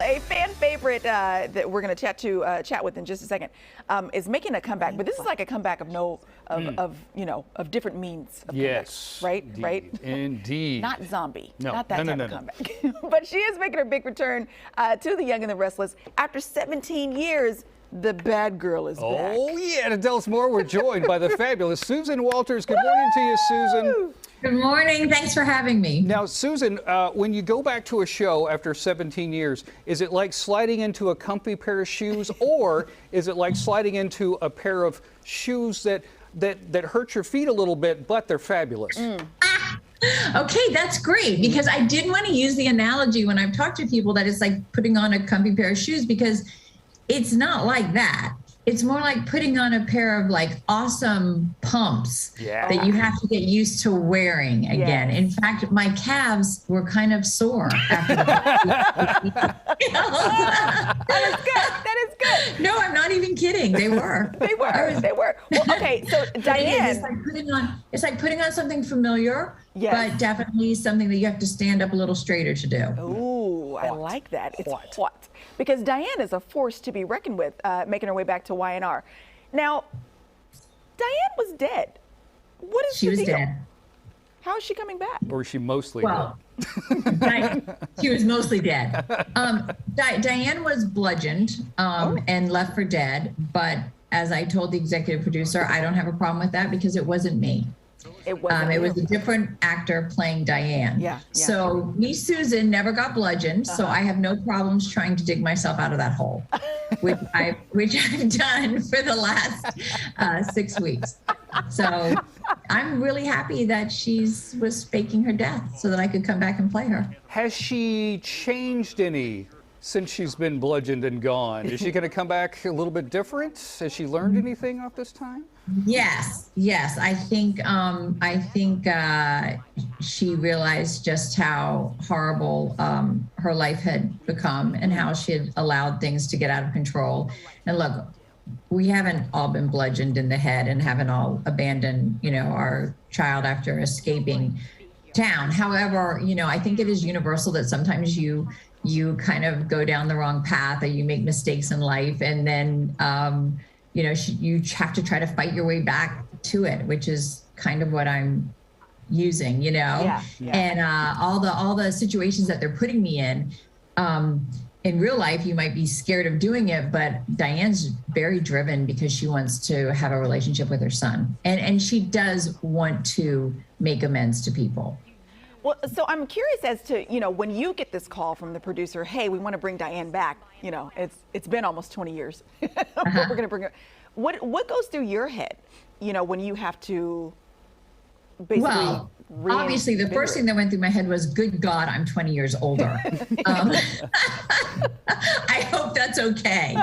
A fan favorite that we're going to chat with in just a second is making a comeback, but this is like a comeback of different means. Of yes, right, indeed. right. Indeed. Not zombie, no, not that no, type of comeback. But she is making her big return to The Young and the Restless after 17 years. The bad girl is back. Oh yeah, to tell us more, we're joined by the fabulous Susan Walters. Good morning to you, Susan. Good morning. Thanks for having me. Now, Susan, when you go back to a show after 17 years, is it like sliding into a comfy pair of shoes, or is it like sliding into a pair of shoes that hurt your feet a little bit, but they're fabulous? Okay, that's great, because I did want to use the analogy when I've talked to people that it's like putting on a comfy pair of shoes, because it's not like that. It's more like putting on a pair of like awesome pumps that you have to get used to wearing again. Yes. In fact, my calves were kind of sore after that. That is good. That is good. No, I'm not even kidding. They were. They were. Well, okay, so Diane. It's like putting on something familiar, but definitely something that you have to stand up a little straighter to do. Ooh, I like that. It's hot. Because Diane is a force to be reckoned with, making her way back to YNR. Now, Diane was dead. What is she was dead? How is she coming back? Or is she mostly dead? She was mostly dead. Diane was bludgeoned and left for dead. But as I told the executive producer, I don't have a problem with that because it wasn't me. It was a different actor playing Diane. So me, Susan, never got bludgeoned, so I have no problems trying to dig myself out of that hole, which I've done for the last 6 weeks. So I'm really happy that she was faking her death so that I could come back and play her. Has she changed any since she's been bludgeoned and gone? Is she going to come back a little bit different? Has she learned anything off this time? Yes. I think she realized just how horrible her life had become and how she had allowed things to get out of control. And look, we haven't all been bludgeoned in the head and haven't all abandoned, our child after escaping town. However, I think it is universal that sometimes you kind of go down the wrong path or you make mistakes in life, and then you have to try to fight your way back to it, which is kind of what I'm using, and all the situations that they're putting me in real life, you might be scared of doing it, but Diane's very driven because she wants to have a relationship with her son, and she does want to make amends to people. Well, so I'm curious as to, when you get this call from the producer, hey, we want to bring Diane back, it's been almost 20 years. We're going to bring her. What goes through your head, when you have to basically... Well, obviously, the first thing that went through my head was, good God, I'm 20 years older. I hope that's okay.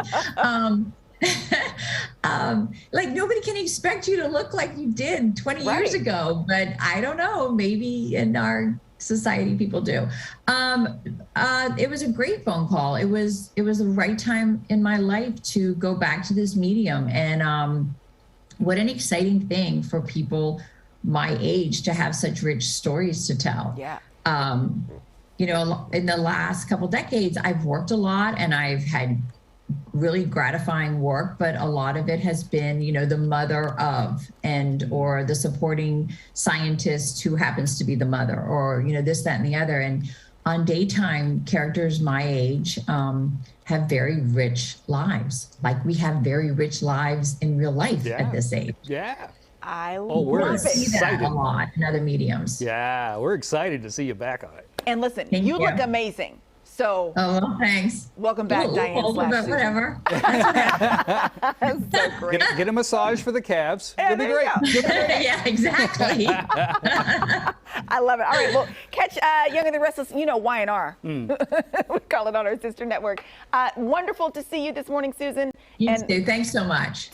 Like, nobody can expect you to look like you did 20 years ago, but I don't know, maybe in our society people do. It was a great phone call. It was the right time in my life to go back to this medium, and what an exciting thing for people my age to have such rich stories to tell. In the last couple decades, I've worked a lot and I've had really gratifying work, but a lot of it has been, the mother of, or the supporting scientist who happens to be the mother, or, this, that, and the other. And on daytime, characters my age have very rich lives. Like, we have very rich lives in real life at this age. I love see that a lot in other mediums. Yeah, we're excited to see you back on it. And listen, you look amazing. So, thanks. Welcome back, Diane. Whatever. So great. Get a massage for the calves. It'll be great. Yeah, exactly. I love it. All right, well, catch Young and the Restless, YNR. We call it on our sister network. Wonderful to see you this morning, Susan. You too. Thanks so much.